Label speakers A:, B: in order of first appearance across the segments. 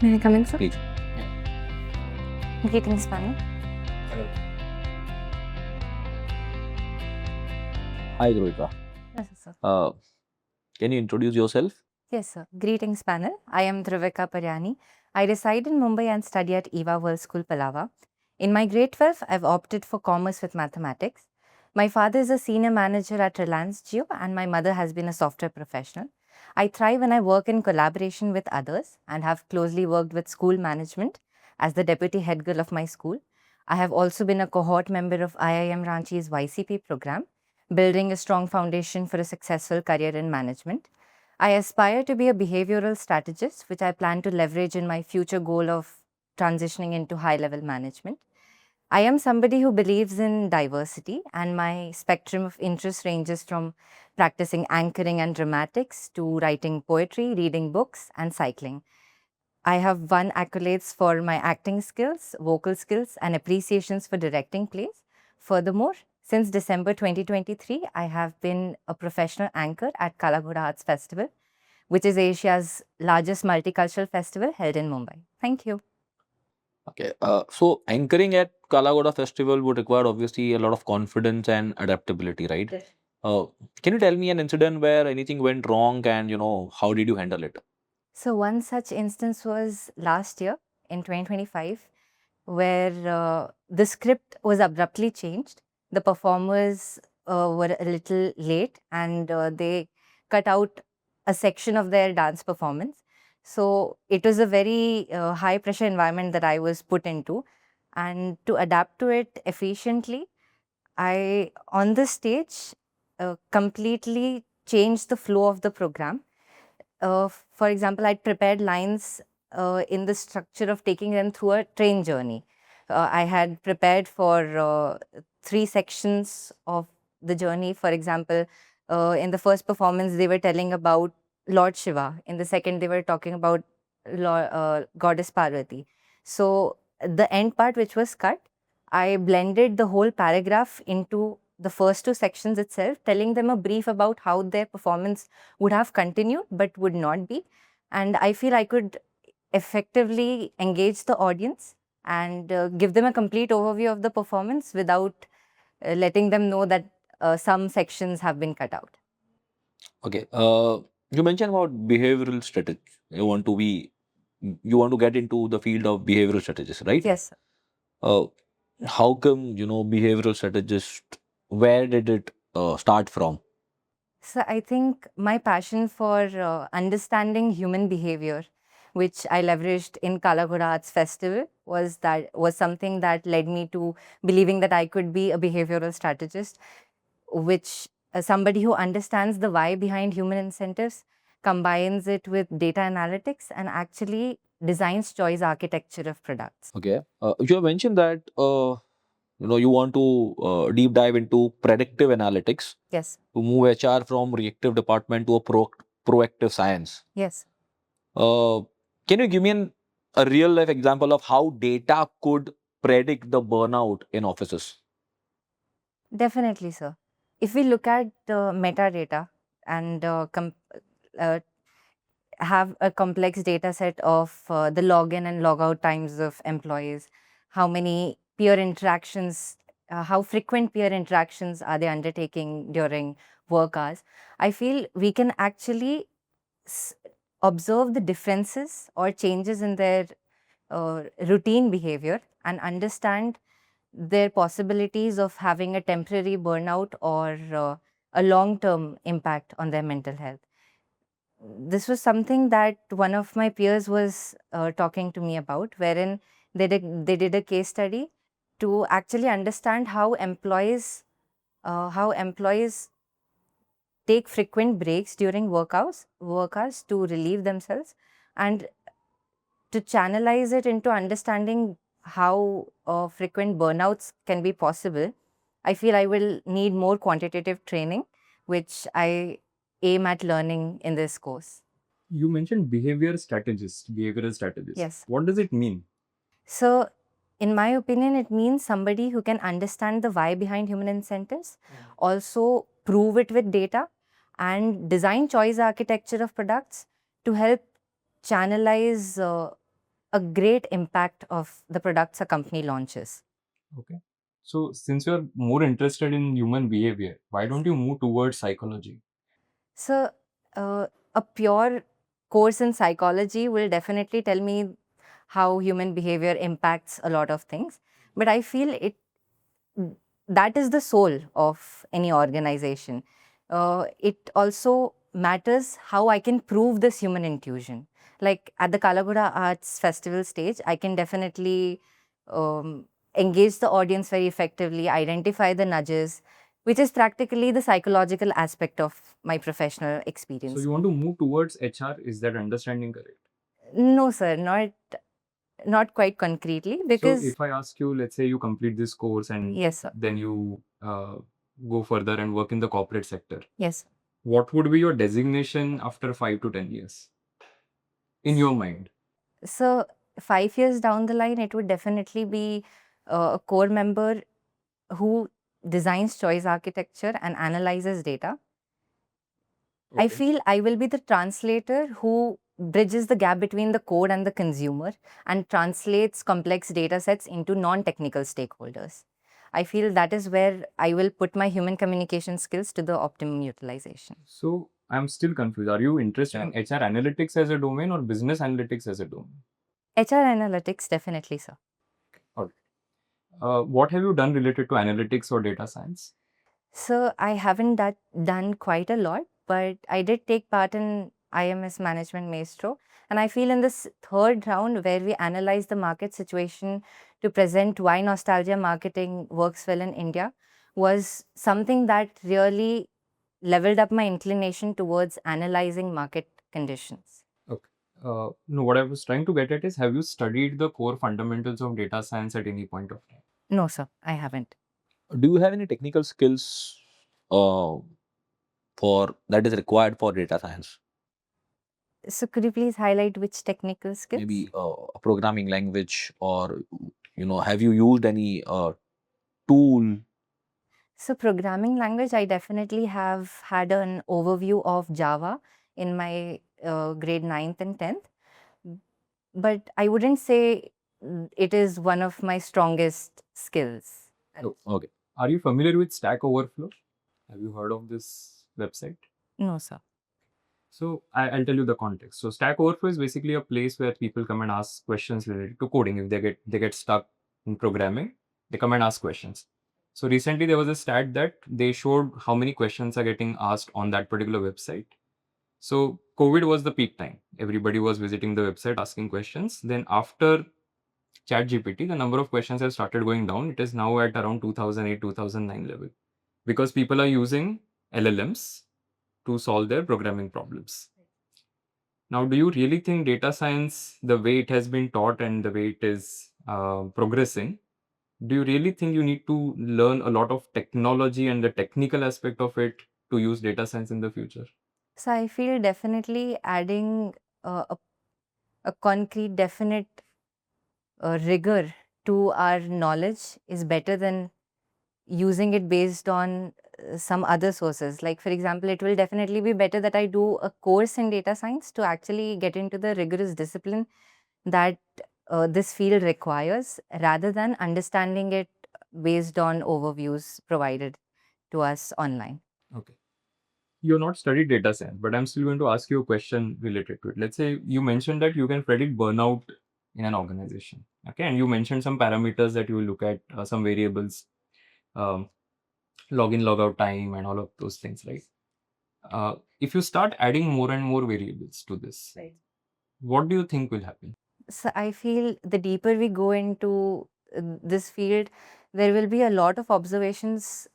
A: May I come in, sir?
B: Please.
A: Greetings, panel.
B: Hello. Hi, Dhruvika.
A: Yes, sir.
B: Can you introduce yourself?
A: Yes, sir. Greetings, panel. I am Dhruvika Paryani. I reside in Mumbai and study at EVA World School, Palava. In my grade 12, I've opted for commerce with mathematics. My father is a senior manager at Reliance Jio, and my mother has been a software professional. I thrive when I work in collaboration with others and have closely worked with school management as the deputy head girl of my school. I have also been a cohort member of IIM Ranchi's YCP program, building a strong foundation for a successful career in management. I aspire to be a behavioral strategist, which I plan to leverage in my future goal of transitioning into high level management. I am somebody who believes in diversity, and my spectrum of interest ranges from practicing anchoring and dramatics to writing poetry, reading books, and cycling. I have won accolades for my acting skills, vocal skills, and appreciations for directing plays. Furthermore, since December 2023, I have been a professional anchor at Kala Ghoda Arts Festival, which is Asia's largest multicultural festival held in Mumbai. Thank you.
B: Okay. So anchoring at Kala Ghoda Festival would require obviously a lot of confidence and adaptability, right?
A: Yes.
B: Uh, can you tell me an incident where anything went wrong and how did you handle it?
A: So, one such instance was last year in 2025, where the script was abruptly changed. The performers were a little late, and they cut out a section of their dance performance. So, it was a very high pressure environment that I was put into. And to adapt to it efficiently, I, on the stage, completely changed the flow of the program. For example, I'd prepared lines in the structure of taking them through a train journey. I had prepared for 3 sections of the journey. For example, in the first performance, they were telling about Lord Shiva. In the second, they were talking about Goddess Parvati. So, the end part, which was cut, I blended the whole paragraph into the first 2 sections itself, telling them a brief about how their performance would have continued but would not be. And I feel I could effectively engage the audience and give them a complete overview of the performance without letting them know that some sections have been cut out.
B: Okay. You mentioned about behavioral strategy. You want to get into the field of behavioral strategists, right?
A: Yes, sir.
B: Uh, how come behavioral strategist? Where did it start from?
A: So I think my passion for understanding human behavior, which I leveraged in Kala Ghoda Arts Festival, was something that led me to believing that I could be a behavioral strategist, which somebody who understands the why behind human incentives, combines it with data analytics, and actually designs choice architecture of products.
B: Okay. You have mentioned that you want to deep dive into predictive analytics
A: Yes.
B: to move HR from reactive department to a proactive science.
A: Yes.
B: Uh, can you give me a real life example of how data could predict the burnout in offices?
A: Definitely, sir. If we look at metadata and uh, have a complex data set of the login and logout times of employees, how many peer interactions, how frequent peer interactions are they undertaking during work hours, I feel we can actually s- observe the differences or changes in their routine behavior and understand their possibilities of having a temporary burnout or a long term impact on their mental health. This was something that one of my peers was talking to me about, wherein they did a case study to actually understand how employees take frequent breaks during work hours to relieve themselves, and to channelize it into understanding how frequent burnouts can be possible. I feel I will need more quantitative training, which I aim at learning in this course.
C: You mentioned behavioral strategist.
A: Yes.
C: What does it mean?
A: So, in my opinion, it means somebody who can understand the why behind human incentives, also prove it with data, and design choice architecture of products to help channelize a great impact of the products a company launches.
C: Okay. So since you're more interested in human behavior, why don't you move towards psychology?
A: So, a pure course in psychology will definitely tell me how human behavior impacts a lot of things. But I feel that is the soul of any organization. It also matters how I can prove this human intuition. Like at the Kala Ghoda Arts Festival stage, I can definitely engage the audience very effectively, identify the nudges, which is practically the psychological aspect of my professional
C: So
A: experience.
C: you want to move towards HR, is that understanding correct?
A: No, sir, not quite concretely,
C: So
A: because
C: if I ask you, let's say you complete this course and
A: yes, sir.
C: then you go further and work in the corporate sector,
A: Yes.
C: what would be your designation after 5 to 10 years in your mind?
A: So 5 years down the line, it would definitely be a core member who designs choice architecture and analyzes data. I
C: Okay.
A: feel I will be the translator who bridges the gap between the code and the consumer and translates complex data sets into non-technical stakeholders. I feel that is where I will put my human communication skills to the optimum utilization.
C: So I'm still confused. Are you interested in HR analytics as a domain or business analytics as a domain?
A: HR analytics, definitely, sir.
C: All right. What have you done related to analytics or data science?
A: So I haven't done quite a lot, but I did take part in IMS Management Maestro. And I feel in this third round where we analyze the market situation to present why nostalgia marketing works well in India was something that really leveled up my inclination towards analyzing market conditions.
C: Okay. No, what I was trying to get at is, have you studied the core fundamentals of data science at any point of time?
A: No, sir, I haven't.
B: Do you have any technical skills uh, for that is required for data science?
A: So could you please highlight which technical skills?
B: Maybe a programming language, or have you used any tool?
A: So programming language, I definitely have had an overview of Java in my grade 9th and 10th, but I wouldn't say it is one of my strongest skills.
C: No. Okay. Are you familiar with Stack Overflow? Have you heard of this website?
A: No, sir.
C: So I'll tell you the context. So Stack Overflow is basically a place where people come and ask questions related to coding. If they get stuck in programming, they come and ask questions. So recently there was a stat that they showed how many questions are getting asked on that particular website. So COVID was the peak time. Everybody was visiting the website asking questions. Then after ChatGPT, the number of questions has started going down. It is now at around 2008, 2009 level because people are using LLMs to solve their programming problems. Now, do you really think data science, the way it has been taught and the way it is progressing, do you really think you need to learn a lot of technology and the technical aspect of it to use data science in the future?
A: So I feel definitely adding a concrete, definite rigor to our knowledge is better than using it based on some other sources. Like, for example, it will definitely be better that I do a course in data science to actually get into the rigorous discipline that this field requires rather than understanding it based on overviews provided to us online.
C: Okay. You're not studied data science, but I'm still going to ask you a question related to it. Let's say you mentioned that you can predict burnout in an organization. Okay. And you mentioned some parameters that you will look at, some variables, um, login, logout time, and all of those things, right? If you start adding more and more variables to this,
A: Right.
C: what do you think will happen?
A: So I feel the deeper we go into this field, there will be a lot of observations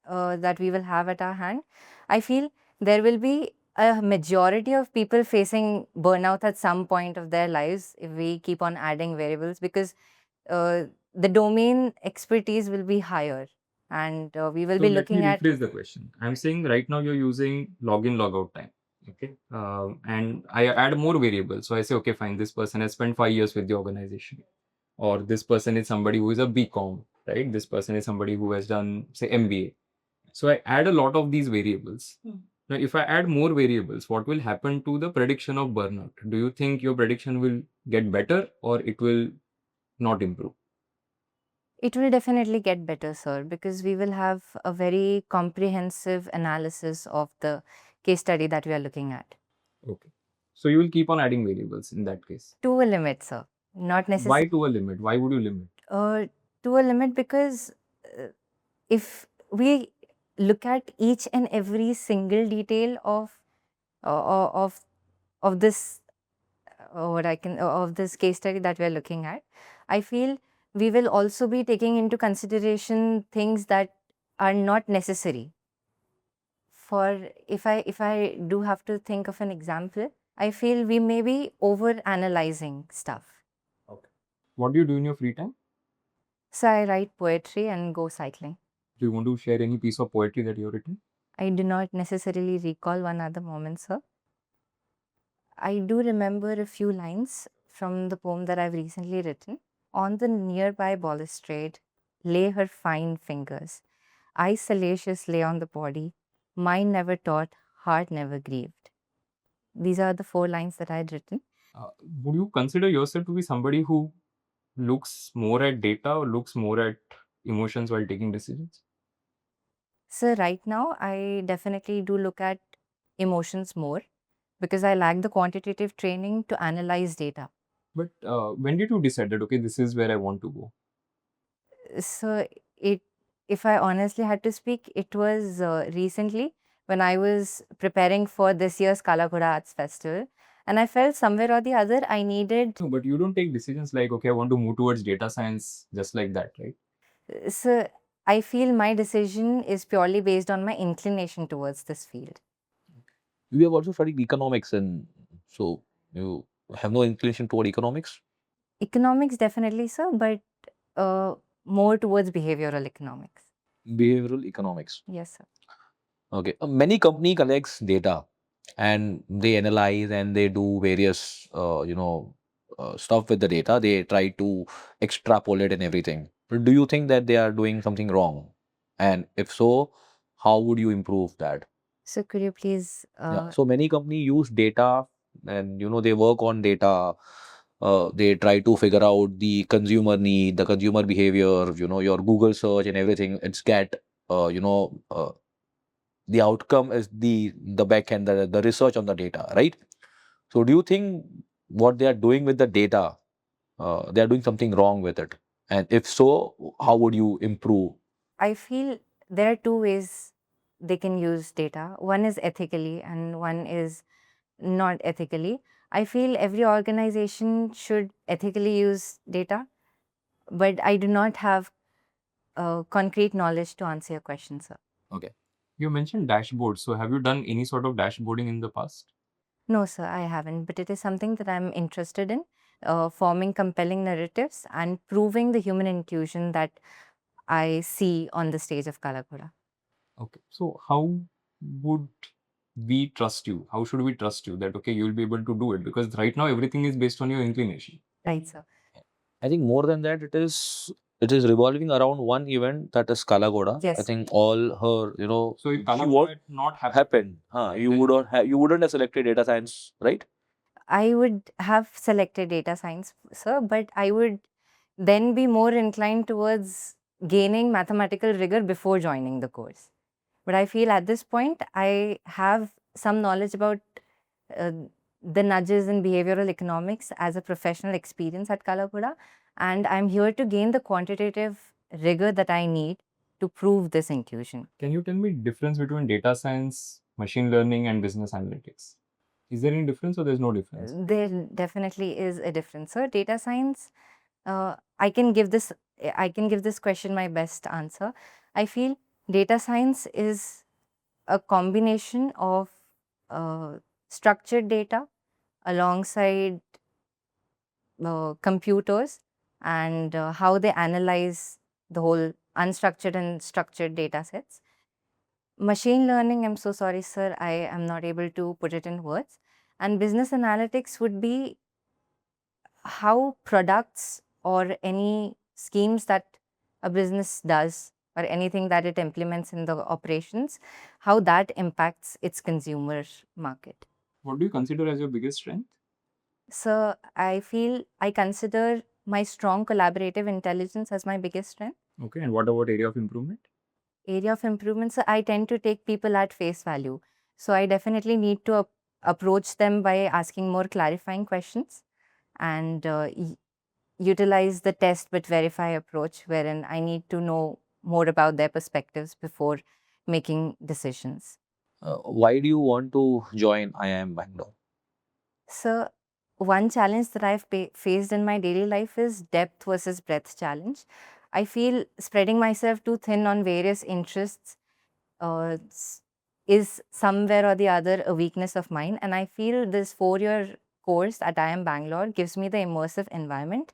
A: that we will have at our hand. I feel there will be a majority of people facing burnout at some point of their lives if we keep on adding variables, because uh, the domain expertise will be higher and we will
C: So
A: be
C: let me
A: looking at.
C: rephrase the question. I'm saying right now you're using login, logout time. Okay. And I add more variables. So I say, okay, fine, this person has spent 5 years with the organization. Or this person is somebody who is a BCom, right? This person is somebody who has done, say, MBA. So I add a lot of these variables. Now, if I add more variables, what will happen to the prediction of burnout? Do you think your prediction will get better or it will not improve?
A: It will definitely get better, sir, because we will have a very comprehensive analysis of the case study that we are looking at.
C: Okay. So you will keep on adding variables in that case.
A: To a limit, sir. Not necessarily.
C: Why to a limit? Why would you limit?
A: To a limit because if we look at each and every single detail uh, of of this of this case study that we are looking at, I feel we will also be taking into consideration things that are not necessary. For if I do have to think of an example, I feel we may be over analyzing stuff.
C: Okay. What do you do in your free time?
A: So I write poetry and go cycling.
C: Do you want to share any piece of poetry that you have written?
A: I do not necessarily recall one other moment, sir. I do remember a few lines from the poem that I've recently written. On the nearby balustrade lay her fine fingers. Eye salacious lay on the body. Mind never taught, heart never grieved. These are the 4 lines that I had written.
C: Would you consider yourself to be somebody who looks more at data or looks more at emotions while taking decisions?
A: So right now, I definitely do look at emotions more because I lack the quantitative training to analyze data.
C: But when did you decide that, okay, this is where I want to go?
A: So if I honestly had to speak, it was recently when I was preparing for this year's Kala Ghoda Arts Festival, and I felt somewhere or the other I needed.
C: No, but you don't take decisions like, okay, I want to move towards data science just like that, right?
A: So I feel my decision is purely based on my inclination towards this field.
B: You have also studied economics, and so you have no inclination toward economics?
A: Economics definitely, sir, but more towards behavioral economics.
B: Behavioral economics.
A: Yes, sir.
B: Okay. Many company collects data and they analyze and they do various, stuff with the data. They try to extrapolate and everything. But do you think that they are doing something wrong? And if so, how would you improve that?
A: So could you please?
B: Yeah. So many company use data and they work on data. They try to figure out the consumer need, the consumer behavior, your Google search and everything. It's get, the outcome is the back end, the research on the data, right? So do you think what they are doing with the data, they are doing something wrong with it? And if so, how would you improve?
A: I feel there are 2 ways they can use data. One is ethically and one is not ethically. I feel every organization should ethically use data, but I do not have concrete knowledge to answer your question, sir.
B: Okay.
C: You mentioned dashboards. So have you done any sort of dashboarding in the past?
A: No, sir, I haven't, but it is something that I'm interested in, forming compelling narratives and proving the human intuition that I see on the stage of Kala Ghoda.
C: Okay. So how would we trust you? How should we trust you that, okay, you'll be able to do it? Because right now everything is based on your inclination.
A: Right, sir.
B: I think more than that, it is revolving around one event, that is Kala Ghoda. I
A: Yes.
B: think all her,
C: So if
B: she
C: Kala
B: what
C: had not happened,
B: happened, you would not have, you wouldn't have selected data science, right?
A: I would have selected data science, sir, but I would then be more inclined towards gaining mathematical rigor before joining the course. But I feel at this point, I have some knowledge about uh, the nudges in behavioral economics as a professional experience at Kala Ghoda, and I'm here to gain the quantitative rigor that I need to prove this intuition.
C: can you tell me difference between data science, machine learning, and business analytics? Is there any difference or there's no difference?
A: There definitely is a difference. So data science, I can give this question my best answer. I feel data science is a combination of uh, structured data alongside computers and how they analyze the whole unstructured and structured data sets. Machine learning, I'm so sorry, sir, I am not able to put it in words. And business analytics would be how products or any schemes that a business does or anything that it implements in the operations, how that impacts its consumer market.
C: What do you consider as your biggest strength?
A: So I consider my strong collaborative intelligence as my biggest strength.
C: Okay, and what about area of improvement?
A: Area of improvement, so I tend to take people at face value. So I definitely need to approach them by asking more clarifying questions and utilize the test but verify approach, wherein I need to know more about their perspectives before making decisions.
B: Why do you want to join IIM Bangalore?
A: So, one challenge that I've faced in my daily life is depth versus breadth challenge. I feel spreading myself too thin on various interests is somewhere or the other a weakness of mine. And I feel this 4-year course at IIM Bangalore gives me the immersive environment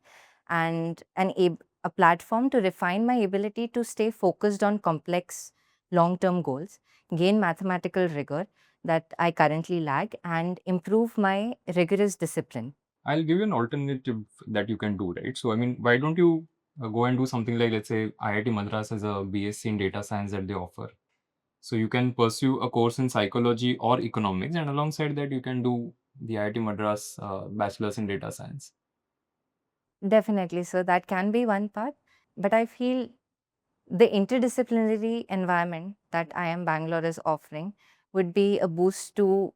A: and a platform to refine my ability to stay focused on complex long term goals, gain mathematical rigor that I currently lack, and improve my rigorous discipline.
C: I'll give you an alternative that you can do, right? So, I mean, why don't you go and do something like, let's say, IIT Madras has a B.Sc in data science that they offer. So, you can pursue a course in psychology or economics, and alongside that, you can do the IIT Madras bachelor's in data science.
A: Definitely. So, that can be one part. But I feel the interdisciplinary environment that IIM Bangalore is offering would be a boost to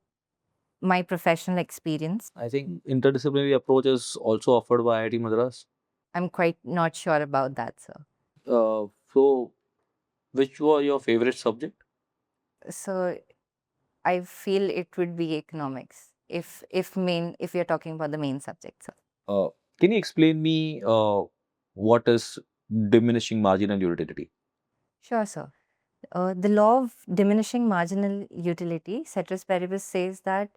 A: my professional experience.
B: I think interdisciplinary approach is also offered by IIT Madras.
A: I'm quite not sure about that, sir.
B: So, which was your favorite subject?
A: So I feel it would be economics if you're talking about the main subject, sir.
B: Uh, can you explain me what is diminishing marginal utility?
A: Sure, sir. The law of diminishing marginal utility, ceteris paribus, says that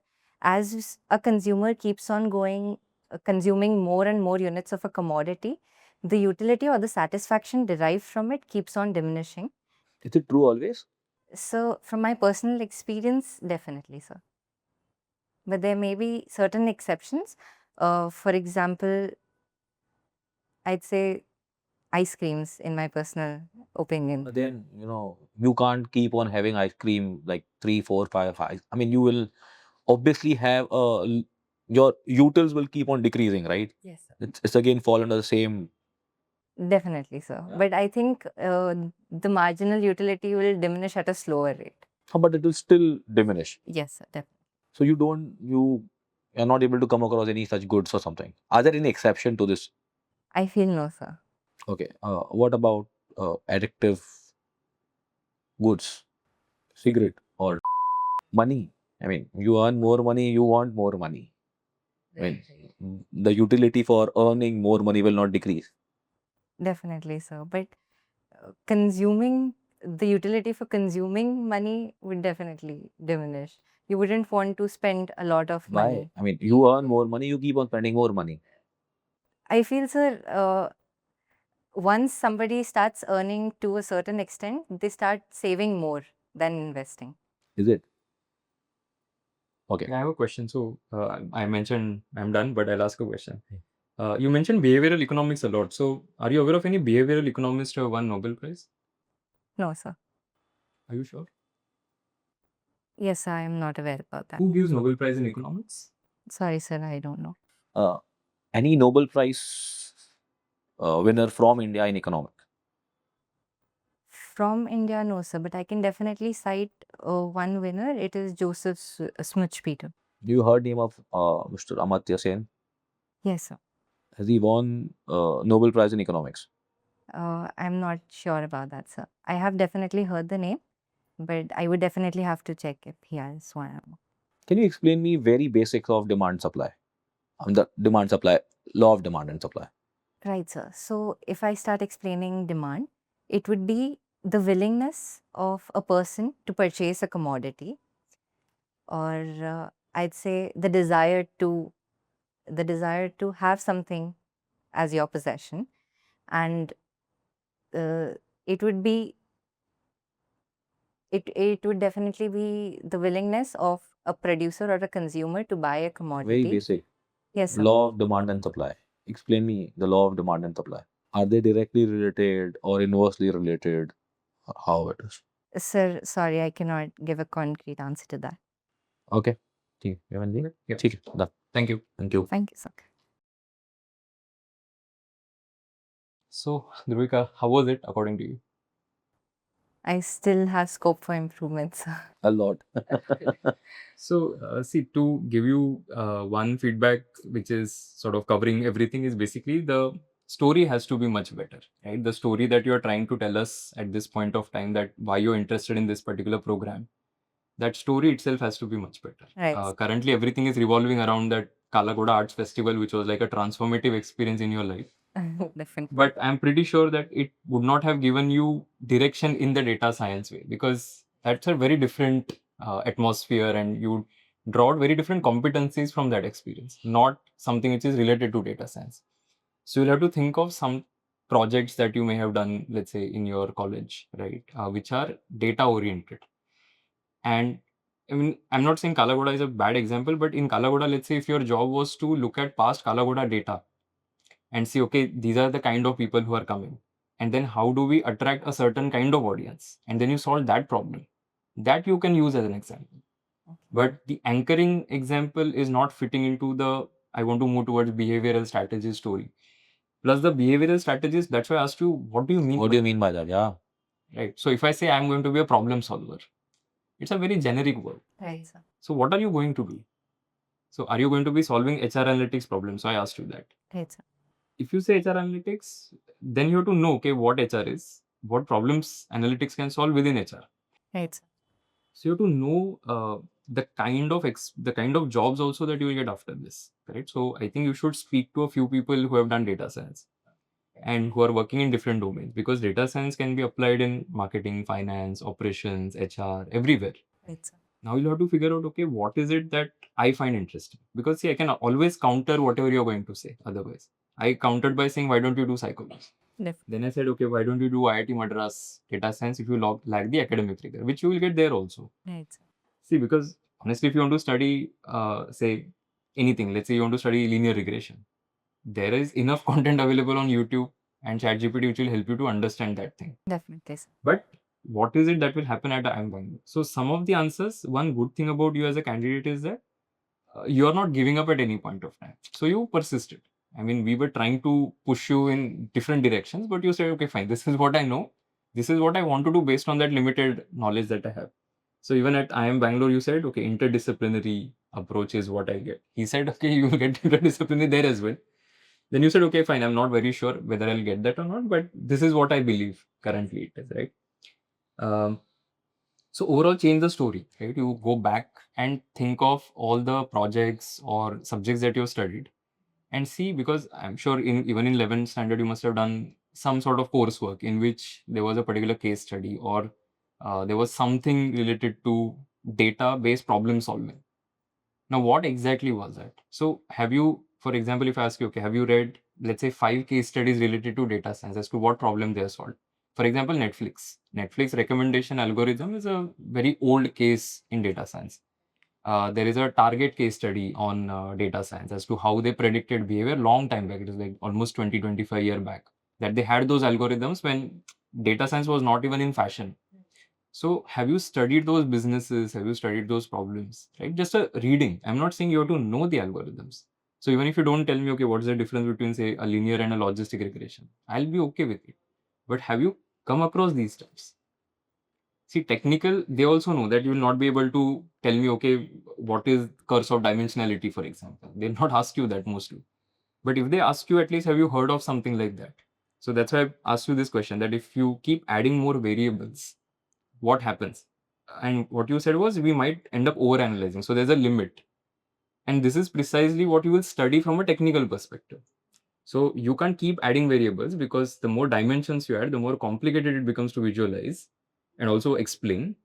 A: as a consumer keeps on going, consuming more and more units of a commodity, the utility or the satisfaction derived from it keeps on diminishing.
B: Is it true always?
A: So, from my personal experience, definitely, sir. But there may be certain exceptions. For example, I'd say ice creams, in my personal opinion.
B: But then, you can't keep on having ice cream like 3, 4, 5. I mean, you will obviously have your utils will keep on decreasing, right?
A: Yes, sir.
B: It's again fall under the same.
A: Definitely, sir.
B: Yeah.
A: But I think the marginal utility will diminish at a slower rate.
B: But it will still diminish.
A: Yes, sir. Definitely.
B: So you are not able to come across any such goods or something. Are there any exception to this?
A: I feel no, sir.
B: Okay. What about addictive goods, cigarette or money? I mean, you earn more money, you want more money. I mean, the utility for earning more money will not decrease.
A: Definitely, sir. But consuming the utility for consuming money would definitely diminish. You wouldn't want to spend a lot of
B: Why?
A: money.
B: I mean, you earn more money, you keep on spending more money.
A: I feel, sir, once somebody starts earning to a certain extent, they start saving more than investing.
B: Is it? Okay.
C: I have a question. So, I mentioned I'm done, but I'll ask a question. You mentioned behavioral economics a lot. So, are you aware of any behavioral economist who have won Nobel Prize?
A: No, sir.
C: Are you sure?
A: Yes, I am not aware about that.
C: Who gives Nobel Prize in economics?
A: Sorry, sir, I don't know.
B: Any Nobel Prize winner from India in economics?
A: From India, no, sir, but I can definitely cite one winner. It is Joseph Smith-Peter.
B: You heard name of Mr. Amartya Sen?
A: Yes, sir.
B: Has he won Nobel Prize in economics?
A: I'm not sure about that, sir. I have definitely heard the name, but I would definitely have to check if he has one.
B: Can you explain me very basics of demand supply? The demand supply, law of demand and supply.
A: Right, sir. So if I start explaining demand, it would be the willingness of a person to purchase a commodity, or I'd say the desire to have something as your possession, and uh, it would be it would definitely be the willingness of a producer or a consumer to buy a commodity.
B: Very basic.
A: Yes, sir.
B: Law of demand and supply. Explain me the law of demand and supply. Are they directly related or inversely related? how it is.
A: Sir, sorry, I cannot give a concrete answer to that.
B: Okay. ठीक है हेमंत जी
C: Yeah.
B: ठीक है done.
C: Thank you.
B: Thank you.
A: Thank you, sir.
C: So, Dhruvika, how was it according to you?
A: I still have scope for improvement, sir.
B: A lot.
C: So, see, to give you one feedback, which is sort of covering everything, is basically the story has to be much better, right? The story that you're trying to tell us at this point of time, that why you're interested in this particular program, that story itself has to be much better.
A: Right.
C: Currently, everything is revolving around that Kala Ghoda Arts Festival, which was like a transformative experience in your life.
A: Definitely.
C: But I'm pretty sure that it would not have given you direction in the data science way, because that's a very different atmosphere, and you draw out very different competencies from that experience, not something which is related to data science. So you'll have to think of some projects that you may have done, let's say in your college, right, which are data oriented. And I mean, I'm not saying Kala Ghoda is a bad example, but in Kala Ghoda, let's say if your job was to look at past Kala Ghoda data and see, okay, these are the kind of people who are coming, and then how do we attract a certain kind of audience, and then you solve that problem, that you can use as an example. But the anchoring example is not fitting into the I want to move towards behavioral strategy story. Plus the behavioral strategist, that's why I asked you, what do you mean
B: What do you mean by that? Yeah.
C: right? So if I say I'm going to be a problem solver, it's a very generic word.
A: Right, sir.
C: So what are you going to do? So are you going to be solving HR analytics problems? So I asked you that.
A: Right, sir.
C: If you say HR analytics, then you have to know, okay, what HR is, what problems analytics can solve within HR.
A: Right, sir.
C: So you have to know the kind of jobs also that you will get after this, right? So I think you should speak to a few people who have done data science and who are working in different domains, because data science can be applied in marketing, finance, operations, HR, everywhere.
A: Right, sir.
C: Now you'll have to figure out, okay, what is it that I find interesting? Because see, I can always counter whatever you're going to say. Otherwise, I countered by saying, why don't you do psychology?
A: Definitely.
C: Then I said, okay, why don't you do IIT Madras data science if you lack the academic rigor, which you will get there also.
A: Right, sir.
C: See, because honestly, if you want to study, say anything, let's say you want to study linear regression, there is enough content available on YouTube and ChatGPT which will help you to understand that thing.
A: Definitely, sir.
C: But what is it that will happen at IIM Bangalore? So some of the answers, one good thing about you as a candidate is that you are not giving up at any point of time. So you persisted. I mean, we were trying to push you in different directions, but you said, okay, fine, this is what I know. This is what I want to do based on that limited knowledge that I have. So even at IIM Bangalore, you said, okay, interdisciplinary approach is what I get. He said, okay, you will get interdisciplinary there as well. Then you said, okay, fine, I'm not very sure whether I'll get that or not, but this is what I believe currently it is, right? So overall, change the story, right? You go back and think of all the projects or subjects that you've studied and see, because I'm sure even in 11th standard, you must have done some sort of coursework in which there was a particular case study, or there was something related to data-based problem solving. Now, what exactly was that? So have you, for example, if I ask you, okay, have you read, let's say, 5 case studies related to data science as to what problem they have solved? For example, Netflix. Netflix recommendation algorithm is a very old case in data science. There is a Target case study on data science as to how they predicted behavior long time back. It is like almost 20-25 years back, that they had those algorithms when data science was not even in fashion. So have you studied those businesses? Have you studied those problems? Right? Just a reading. I'm not saying you have to know the algorithms. So even if you don't tell me, okay, what's the difference between, say, a linear and a logistic regression, I'll be okay with it. But have you come across these steps? See, technical, they also know that you will not be able to tell me, okay, what is curse of dimensionality, for example. They'll not ask you that mostly. But if they ask you, at least have you heard of something like that? So that's why I asked you this question, that if you keep adding more variables, what happens? And what you said was, we might end up over analyzing. So there's a limit. And this is precisely what you will study from a technical perspective. So you can't keep adding variables, because the more dimensions you add, the more complicated it becomes to visualize and also explain.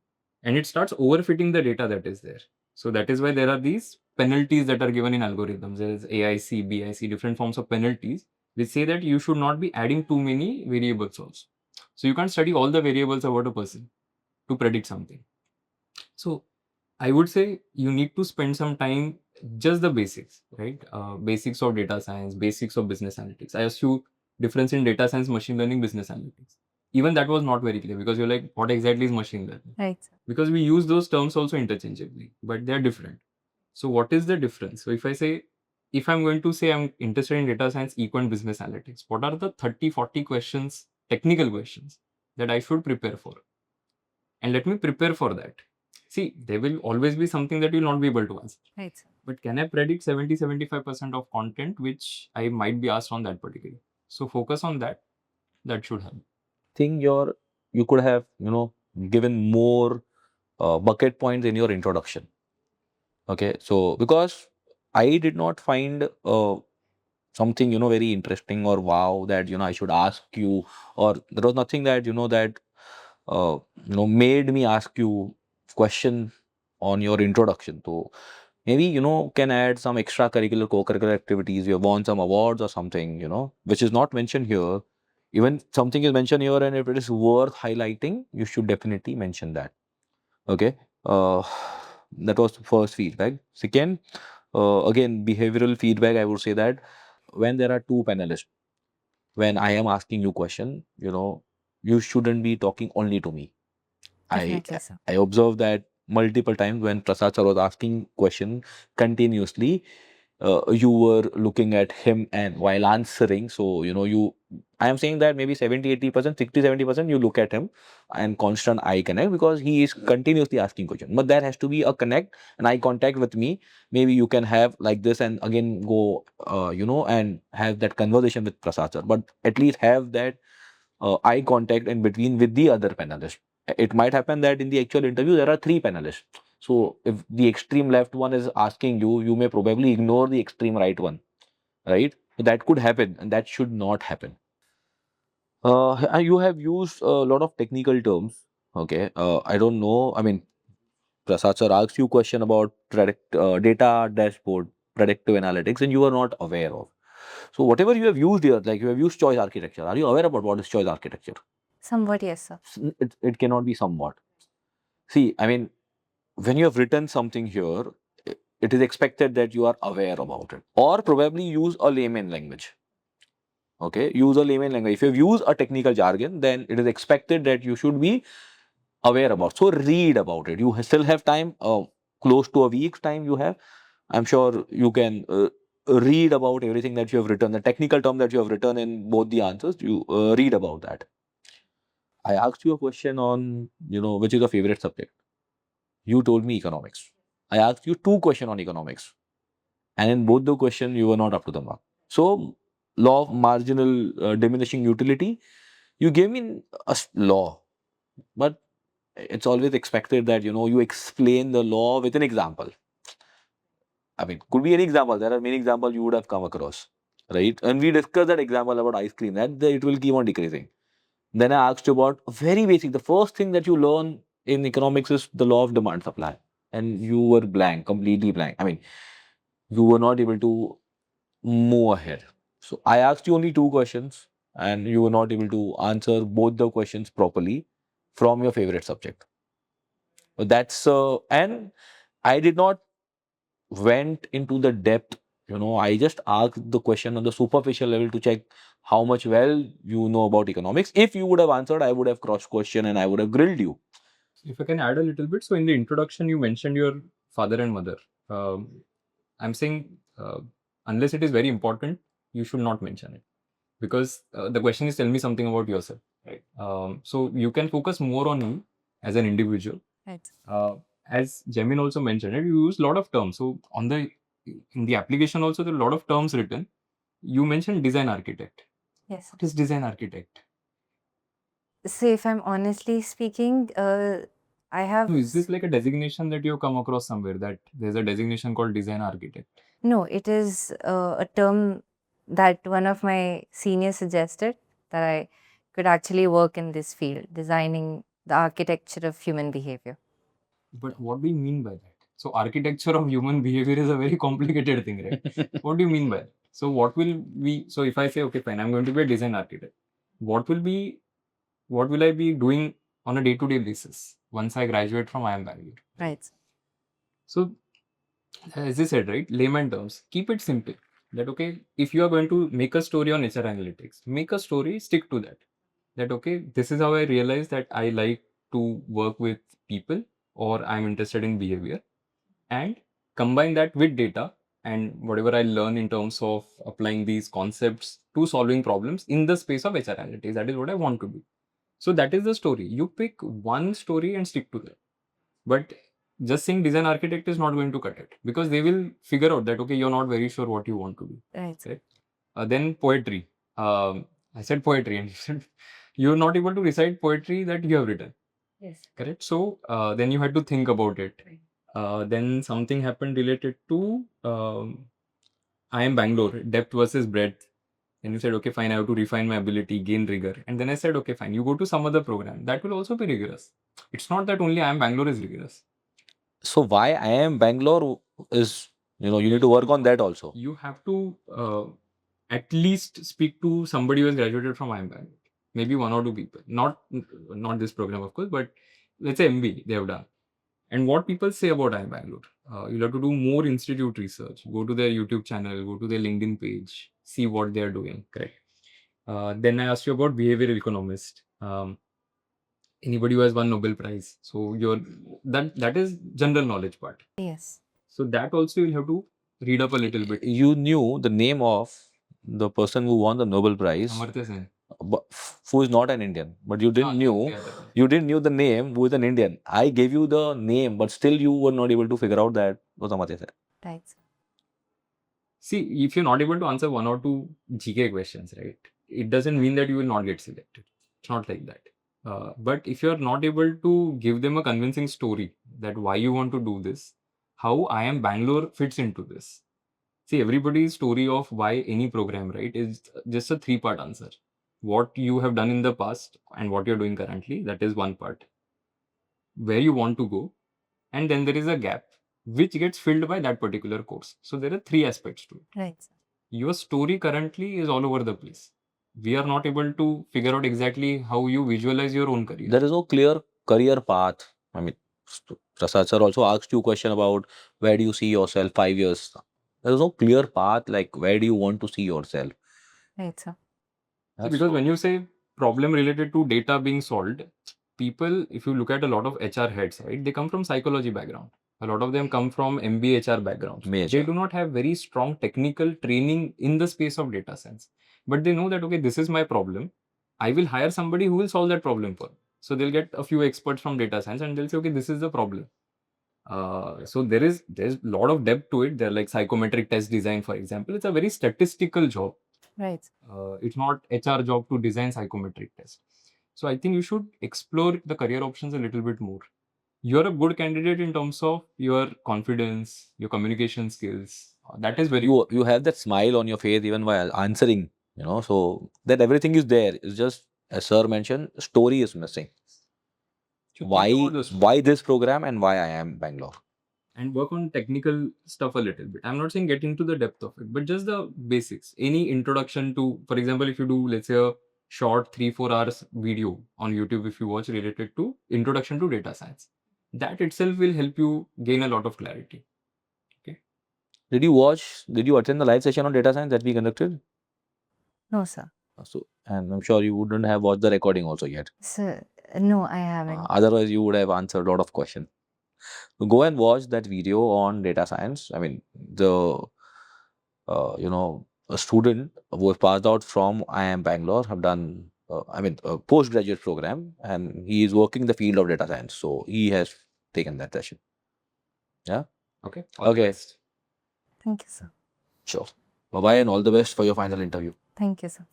C: And it starts overfitting the data that is there. So that is why there are these penalties that are given in algorithms. There is AIC, BIC, different forms of penalties, which say that you should not be adding too many variables also. So you can't study all the variables about a person to predict something. So I would say you need to spend some time, just the basics, right? Basics of data science, basics of business analytics. I asked you difference in data science, machine learning, business analytics. even that was not very clear, because you're like, what exactly is machine learning?
A: Right.
C: Because we use those terms also interchangeably, but they're different. So what is the difference? So if I'm going to say I'm interested in data science, econ, business analytics, what are the 30, 40 questions, technical questions, that I should prepare for? And let me prepare for that. See, there will always be something that you'll not be able to answer.
A: Right.
C: But can I predict 70, 75% of content which I might be asked on that particular? So focus on that. That should help.
B: Think you could have, given more bucket points in your introduction. Okay, so because I did not find something very interesting or wow that I should ask you, or there was nothing that that made me ask you question on your introduction. So maybe can add some extracurricular co-curricular activities. You have won some awards or something, which is not mentioned here. Even something is mentioned here, and if it is worth highlighting, you should definitely mention that. Okay. uh, that was the first feedback. Second, again, behavioral feedback, I would say that when there are two panelists, when I am asking you question, you shouldn't be talking only to me. I
A: Definitely, sir.
B: I observed that multiple times when Prasad sir was asking question continuously, you were looking at him and while answering. So, I am saying that maybe 70, 80%, 60, 70% you look at him and constant eye connect because he is continuously asking question. But there has to be a connect and eye contact with me. Maybe you can have like this and again go, and have that conversation with Prasad sir. But at least have that eye contact in between with the other panelists. It might happen that in the actual interview there are three panelists. So if the extreme left one is asking you, you may probably ignore the extreme right one, right? So that could happen, and that should not happen. You have used a lot of technical terms. Okay, I don't know. I mean, Prasad sir asks you question about data dashboard, predictive analytics, and you are not aware of. So whatever you have used here, like you have used choice architecture. Are you aware about what is choice architecture?
A: Somewhat, yes, sir.
B: It cannot be somewhat. See, I mean, when you have written something here, it is expected that you are aware about it, or probably use a layman language. Okay, use a layman language. If you have used a technical jargon, then it is expected that you should be aware about. So read about it. You still have time, close to a week's time. You have. I'm sure you can read about everything that you have written, the technical term that you have written in both the answers. You read about that. I asked you a question on, which is your favorite subject. You told me economics. I asked you two questions on economics, and in both the questions, you were not up to the mark. So, law of marginal diminishing utility, you gave me law, but it's always expected that you explain the law with an example. I mean, could be any example. There are many examples you would have come across, right? And we discussed that example about ice cream that it will keep on decreasing. Then I asked you about very basic. The first thing that you learn in economics is the law of demand supply, and you were blank, completely blank. I mean, you were not able to move ahead. So I asked you only two questions, and you were not able to answer both the questions properly from your favorite subject. But that's and I did not went into the depth. I just asked the question on the superficial level to check how much well you know about economics. If you would have answered, I would have cross questioned and I would have grilled you.
C: If I can add a little bit, so in the introduction, you mentioned your father and mother. I'm saying, unless it is very important, you should not mention it, because the question is, tell me something about yourself, right? So you can focus more on you as an individual.
A: Right.
C: As Jaimin also mentioned it, you use a lot of terms. So in the application also, there are a lot of terms written. You mentioned design architect.
A: Yes.
C: What is design architect?
A: So, if I'm honestly speaking, I have.
C: So is this like a designation that you have come across somewhere, that there's a designation called design architect?
A: No, it is a term that one of my seniors suggested that I could actually work in this field, designing the architecture of human behavior.
C: But what do you mean by that? So architecture of human behavior is a very complicated thing, right? What do you mean by that? So what will we, so if I say, okay, fine, I'm going to be a design architect, what will I be doing on a day-to-day basis once I graduate from IIM Bangalore?
A: Right.
C: So as I said, right, layman terms, keep it simple. That okay, if you are going to make a story on HR analytics, make a story, stick to that. that, okay, this is how I realized that I like to work with people, or I'm interested in behavior, and combine that with data and whatever I learn in terms of applying these concepts to solving problems in the space of HR analytics. That is what I want to do. So that is the story. You pick one story and stick to that. But just saying design architect is not going to cut it, because they will figure out that, okay, you're not very sure what you want to do.
A: Right.
C: Correct? Then poetry. I said poetry, and you said you're not able to recite poetry that you have written.
A: Yes.
C: Correct. So then you had to think about it. Then something happened related to IIM Bangalore, depth versus breadth. And you said, okay, fine, I have to refine my ability, gain rigor. And then I said, okay, fine, you go to some other program that will also be rigorous. It's not that only IIM Bangalore is rigorous.
B: So why IIM Bangalore is, you need to work on that also.
C: You have to at least speak to somebody who has graduated from IIM Bangalore. Maybe one or two people. Not this program, of course, but let's say MB they have done. And what people say about IIM Bangalore. You'll have to do more institute research. Go to their YouTube channel, go to their LinkedIn page, see what they are doing. Correct. Then I asked you about behavioral economist. Anybody who has won Nobel Prize. So that is general knowledge part.
A: Yes.
C: So that also you'll have to read up a little bit.
B: You knew the name of the person who won the Nobel Prize,
C: Amartya Sen.
B: who is not an Indian, but you didn't
C: Yeah,
B: knew the name who is an Indian. I gave you the name, but still you were not able to figure out that was Amartya Sen.
A: Right.
C: See, if you're not able to answer one or two GK questions, right, it doesn't mean that you will not get selected. It's not like that. But if you're not able to give them a convincing story that why you want to do this, how IIM Bangalore fits into this. See, everybody's story of why any program, right, is just a 3-part answer. What you have done in the past and what you're doing currently, that is one part. Where you want to go, and then there is a gap which gets filled by that particular course. So there are 3 aspects to it.
A: Right.
C: Your story currently is all over the place. We are not able to figure out exactly how you visualize your own career.
B: There is no clear career path. I mean, Prasad sir also asked you a question about where do you see yourself 5 years. There is no clear path, like where do you want to see yourself.
A: Right, sir.
C: Because when you say problem related to data being solved, people, if you look at a lot of HR heads, right, they come from psychology background. A lot of them come from MBA HR backgrounds. They do not have very strong technical training in the space of data science. But they know that, okay, this is my problem. I will hire somebody who will solve that problem for me. So they'll get a few experts from data science and they'll say, okay, this is the problem. So there's a lot of depth to it. They're like psychometric test design, for example. It's a very statistical job.
A: Right.
C: It's not HR job to design psychometric tests. So I think you should explore the career options a little bit more. You're a good candidate in terms of your confidence, your communication skills. That is very
B: You have that smile on your face even while answering, so that everything is there. It's just, as sir mentioned, story is missing. Why this program and why IIM Bangalore?
C: And work on technical stuff a little bit. I'm not saying get into the depth of it, but just the basics. Any introduction to, for example, if you do, let's say, a short 3-4 hours video on YouTube, if you watch related to introduction to data science, that itself will help you gain a lot of clarity. Okay.
B: Did you attend the live session on data science that we conducted?
A: No, sir.
B: So, and I'm sure you wouldn't have watched the recording also yet.
A: Sir, no, I haven't.
B: Otherwise, you would have answered a lot of questions. So go and watch that video on data science. I mean, a student who has passed out from IIM Bangalore have done, a postgraduate program, and he is working in the field of data science. So he has taken that session. Yeah.
C: Okay.
B: Okay.
A: Thank you, sir.
B: Sure. Bye bye, and all the best for your final interview.
A: Thank you, sir.